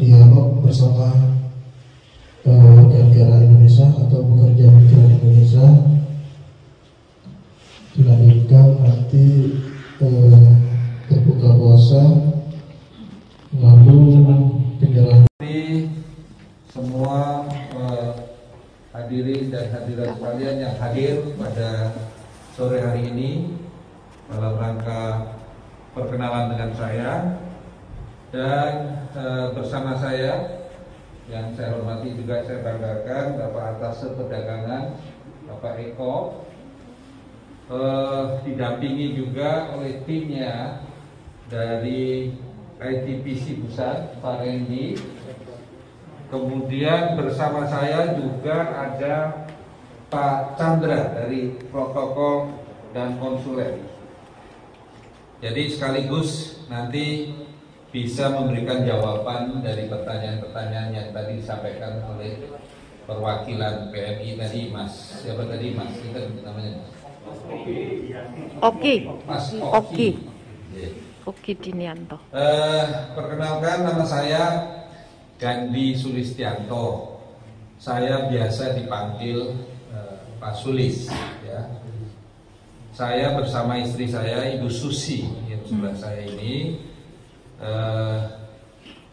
berdialog bersama negara Indonesia atau pekerja migran Indonesia, dilanjutkan nanti berbuka puasa, lalu penyerahan. Semua hadirin dan hadirat sekalian yang hadir pada sore hari ini dalam rangka perkenalan dengan saya, dan bersama saya yang saya hormati juga saya banggakan Bapak Atas Perdagangan Bapak Eko, didampingi juga oleh timnya dari ITPC Pusat Pak Randy. Kemudian bersama saya juga ada Pak Chandra dari protokol dan konsuler. Jadi sekaligus nanti bisa memberikan jawaban dari pertanyaan-pertanyaan yang tadi disampaikan oleh perwakilan PMI tadi, Mas. Siapa tadi, Mas? Kita namanya Oki. Mas Oki. Yeah. Oki Dinianto. Perkenalkan, nama saya Gandhi Sulistianto. Saya biasa dipanggil Pak Sulis, ya. Saya bersama istri saya, Ibu Susi, yang sebelah saya ini.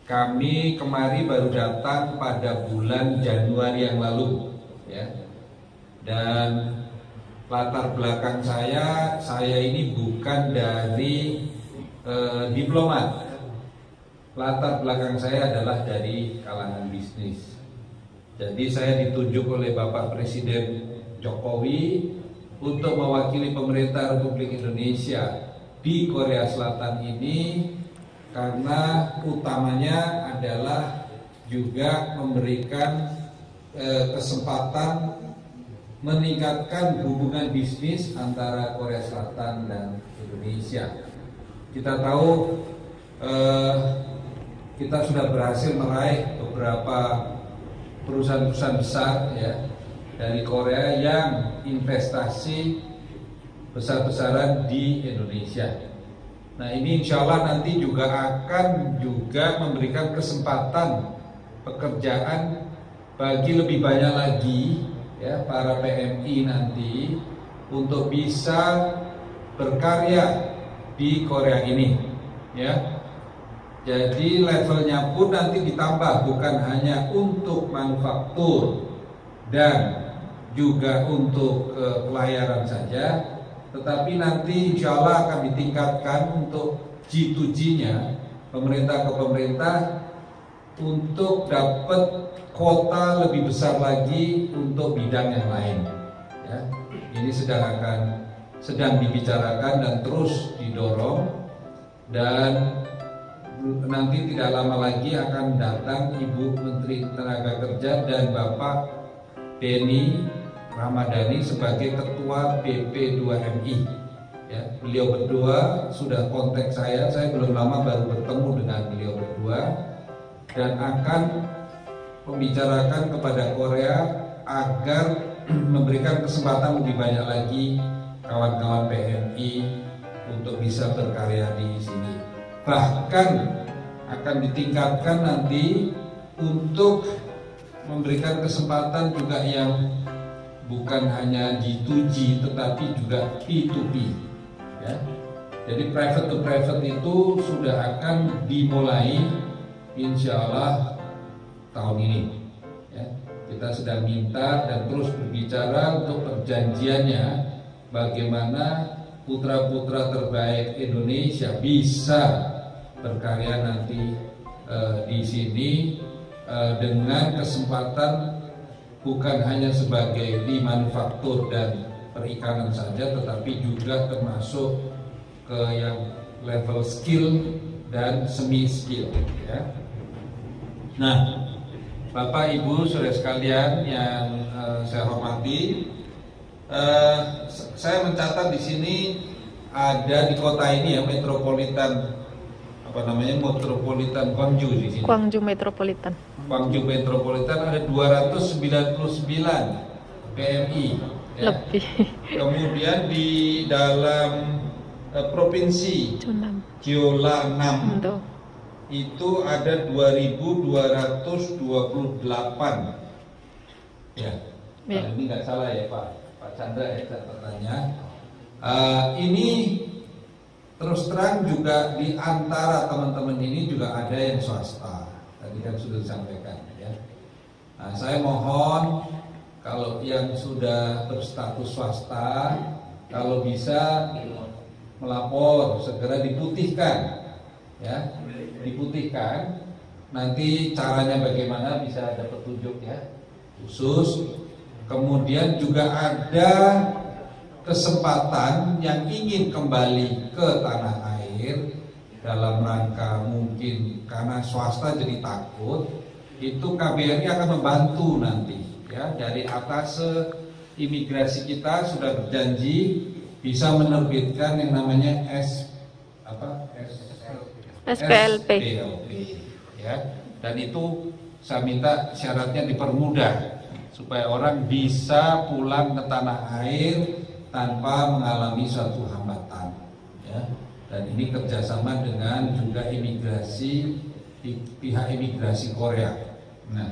Kami kemari baru datang pada bulan Januari yang lalu, ya. Dan latar belakang saya ini bukan dari diplomat. Latar belakang saya adalah dari kalangan bisnis. Jadi saya ditunjuk oleh Bapak Presiden Jokowi untuk mewakili pemerintah Republik Indonesia di Korea Selatan ini, karena utamanya adalah juga memberikan kesempatan meningkatkan hubungan bisnis antara Korea Selatan dan Indonesia. Kita tahu kita sudah berhasil meraih beberapa perusahaan-perusahaan besar, ya, dari Korea yang investasi besar-besaran di Indonesia. Nah, ini insya Allah nanti juga akan memberikan kesempatan pekerjaan bagi lebih banyak lagi, ya, para PMI nanti untuk bisa berkarya di Korea ini, ya. Jadi levelnya pun nanti ditambah, bukan hanya untuk manufaktur dan juga untuk pelayaran saja, tetapi nanti insya Allah akan ditingkatkan untuk G2G-nya, pemerintah ke pemerintah, untuk dapat kuota lebih besar lagi untuk bidang yang lain, ya. Ini sedang dibicarakan dan terus didorong, dan nanti tidak lama lagi akan datang Ibu Menteri Tenaga Kerja dan Bapak Denny Ramadhani sebagai Ketua BP2MI, ya. Beliau berdua sudah kontak saya belum lama baru bertemu dengan beliau berdua, dan akan membicarakan kepada Korea agar memberikan kesempatan lebih banyak lagi kawan-kawan PMI untuk bisa berkarya di sini. Bahkan akan ditingkatkan nanti untuk memberikan kesempatan juga yang bukan hanya G2G tetapi juga P2P, ya. Jadi private to private itu sudah akan dimulai insya Allah tahun ini, ya. Kita sedang minta dan terus berbicara untuk perjanjiannya, bagaimana putra-putra terbaik Indonesia bisa berkarya nanti di sini dengan kesempatan bukan hanya sebagai di manufaktur dan perikanan saja, tetapi juga termasuk ke yang level skill dan semi skill, ya. Nah, Bapak Ibu saudara sekalian yang saya hormati, saya mencatat di sini ada di kota ini, ya, metropolitan, metropolitan Gwangju di sini. Gwangju Metropolitan. Gwangju Metropolitan ada 299 PMI, ya. Lebih. Kemudian di dalam provinsi Jeollanam itu ada 2.228 ya. Kalau ini nggak salah ya Pak Chandra ya catatannya. Ini terus terang juga di antara teman-teman ini juga ada yang swasta. Tadi kan sudah disampaikan ya. Nah, saya mohon kalau yang sudah berstatus swasta, kalau bisa melapor segera diputihkan, ya, diputihkan. Nanti caranya bagaimana bisa ada petunjuk ya, khusus. Kemudian juga ada kesempatan yang ingin kembali ke tanah air dalam rangka mungkin karena swasta jadi takut, itu KBRI akan membantu nanti ya. Dari atas imigrasi kita sudah berjanji bisa menerbitkan yang namanya SPLP ya. Dan itu saya minta syaratnya dipermudah supaya orang bisa pulang ke tanah air tanpa mengalami suatu hambatan ya. Dan ini kerjasama dengan juga imigrasi di pihak imigrasi Korea. Nah,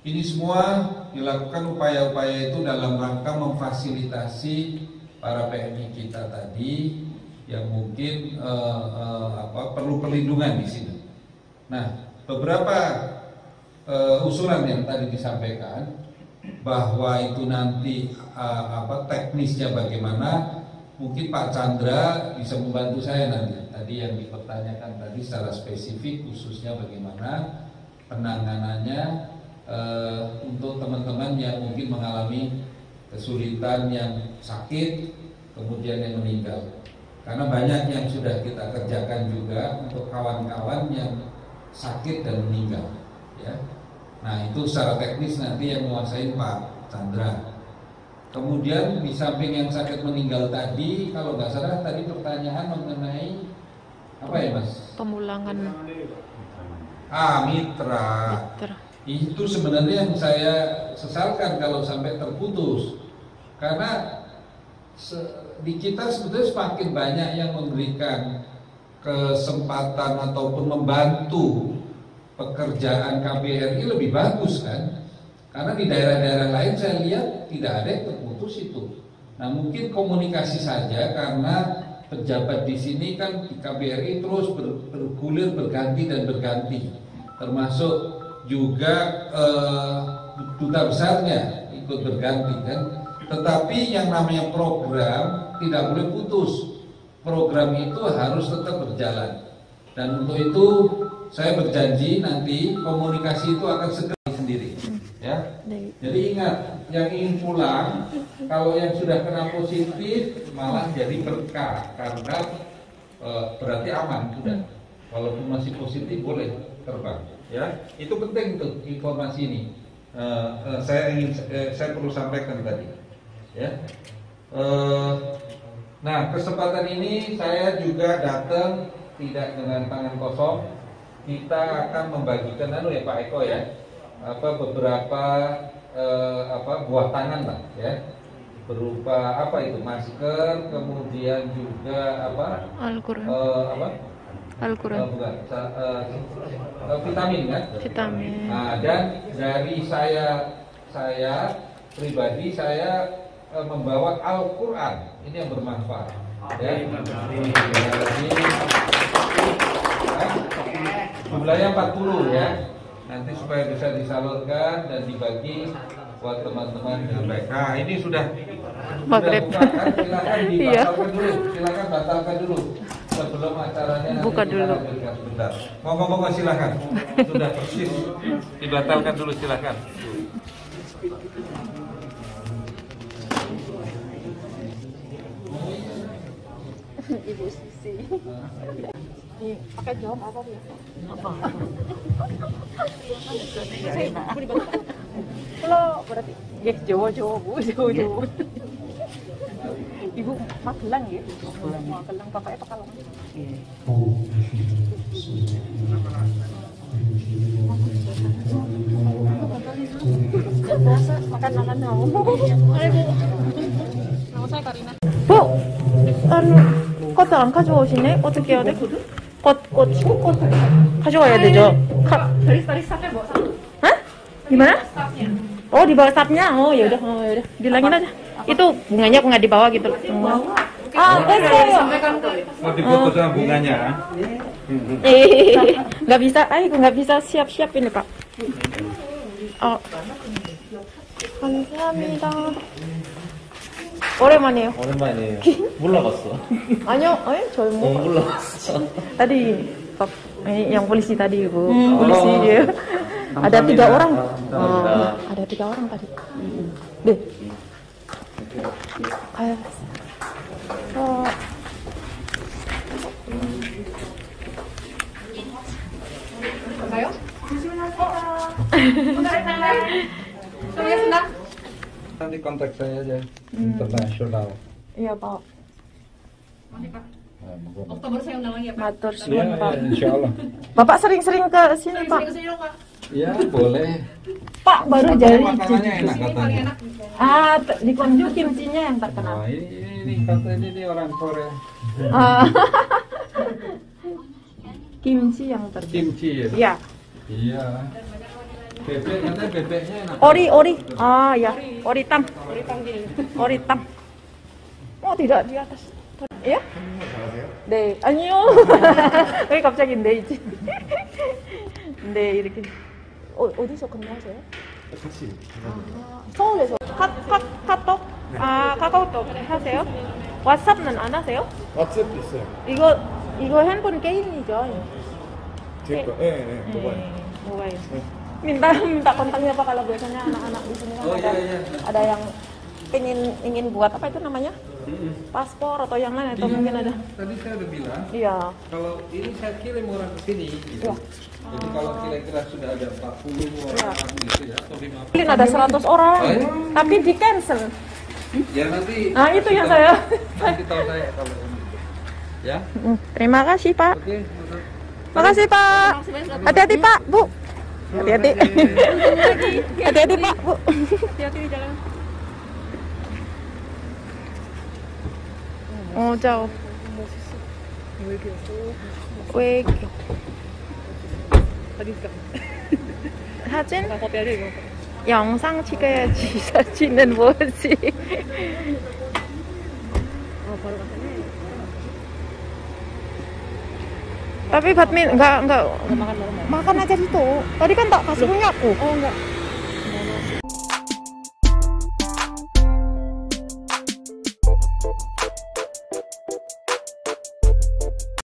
ini semua dilakukan upaya-upaya itu dalam rangka memfasilitasi para PMI kita tadi yang mungkin perlu perlindungan di sini. Nah, beberapa usulan yang tadi disampaikan bahwa itu nanti teknisnya bagaimana, mungkin Pak Chandra bisa membantu saya nanti. Tadi yang dipertanyakan tadi secara spesifik khususnya bagaimana penanganannya untuk teman-teman yang mungkin mengalami kesulitan, yang sakit, kemudian yang meninggal. Karena banyak yang sudah kita kerjakan juga untuk kawan-kawan yang sakit dan meninggal ya. Nah, itu secara teknis nanti yang menguasai Pak Chandra. Kemudian di samping yang sakit meninggal tadi, kalau nggak salah tadi pertanyaan mengenai apa ya Mas? Pemulangan mitra. Itu sebenarnya yang saya sesalkan kalau sampai terputus. Karena di kita sebetulnya semakin banyak yang memberikan kesempatan ataupun membantu pekerjaan KBRI lebih bagus kan. Karena di daerah-daerah lain saya lihat tidak ada yang terputus itu. Nah, mungkin komunikasi saja karena pejabat di sini kan di KBRI terus bergulir, berganti dan berganti. Termasuk juga duta besarnya ikut berganti kan. Tetapi yang namanya program tidak boleh putus. Program itu harus tetap berjalan. Dan untuk itu saya berjanji nanti komunikasi itu akan segera sendiri ya. Jadi ingat, yang ingin pulang kalau yang sudah kena positif malah jadi berkah karena berarti aman sudah. Walaupun masih positif boleh terbang ya. Itu penting tuh informasi ini. Saya perlu sampaikan tadi ya. Nah, kesempatan ini saya juga datang tidak dengan tangan kosong. Kita akan membagikan ya Pak Eko ya, beberapa buah tangan lah ya, berupa itu masker, kemudian juga Al-Quran. Al-Quran. Vitamin kan? Vitamin. Nah, dan dari saya pribadi saya membawa Al-Quran. Ini yang bermanfaat. Ya. Jumlahnya 40 ya. Nanti supaya bisa disalurkan dan dibagi buat teman-teman yang baik. Nah, ini sudah Maghrib. Kan? Silakan dibatalkan dulu. Silakan batalkan dulu sebelum acaranya nanti buka dulu. Sebentar. Monggo silakan. Sudah persis. Dibatalkan dulu silakan. Ibu Sisi. Pakai jawab apa ya? Apa? Kalau berarti ya Jawa Bu, Jawa. Ibu Magelang ya? Magelang bapaknya Pekalongan. Makan kamu. Nama saya Karina. 카드 안 가져오시네? 어떻게 해야 돼? 꽃 가져와야 되죠. Dari staffnya bawa satu. Hah? Gimana? Staffnya. Oh, di bawah stafnya. Oh, ya udah, bilangin aja. Itu bunganya aku nggak dibawa gitu. Ah, kasih. Sampaikan ke Mau dipoto sama bunganya. Nggak bisa. Aku nggak bisa siap-siap ini, Pak. Oh. 감사합니다. 오랜만이에요. 오랜만이에요. 몰라봤어. 아니요, 저희 뭐 몰라봤어. tadi Pak, yang polisi tadi Bu, polisi dia. Ada 3 orang. Ada 3 orang tadi. Deh. Kayak. Ayo. Sebentar. Nanti kontak saya aja. Internasional. Iya Pak. Oktober saya undang lagi ya Pak. Matur Iya, suwun Pak. insya Allah. Bapak sering-sering ke sini Pak. Sini kesini dong Pak. Ya boleh. Pak baru Katanya jadi. makanannya enak Ini paling katanya. enak. Di Konju kimchinya yang terkenal. Wah ini katanya ini orang Korea. Ah. Kimchi yang terkenal. Kimchi ya. Iya. Iya. Bebek katanya bebeknya enak. Ori. Ah ya, oritam. Oritam. Oh tidak di atas. Ya? 네, 아니요. 왜 갑자기 네이지? 네, 이렇게. 어디서 근무하세요? 같이 서울에서. 카톡? 아, 카카오톡 하세요? 왓츠ap는 안 하세요? 왓츠앱 있어요. 이거 핸폰 게임이죠? 제 거, 예, 모바일. Mobile. Minta kontaknya Pak kalau biasanya anak-anak di sini kan Oh, iya. ada yang ingin buat apa itu namanya? Paspor atau yang lain atau mungkin ada. Tadi saya udah bilang. Iya. Kalau ini saya kirim orang ke sini. Gitu. Iya. Jadi kalau kira-kira sudah ada 40 orang gitu ya atau 50. Mungkin ada 100 orang, Oh, iya? tapi di cancel. Ya nanti. Nah, itu yang tahu- saya. Nanti tahu saya kalau ini. Ya. Terima kasih Pak. Oke. Makasih Pak. Hati-hati Pak, Bu. Hati-hati. Hati-hati Pak, Bu. Hati-hati di jalan. jauh. 왜 사진? Kopi aja gitu. 영상 찍어야지. 사진은 뭐지? Baru katanya Tapi badminton enggak makan malam ya. makan aja situ. Tadi kan tak kasih punya aku. Oh enggak.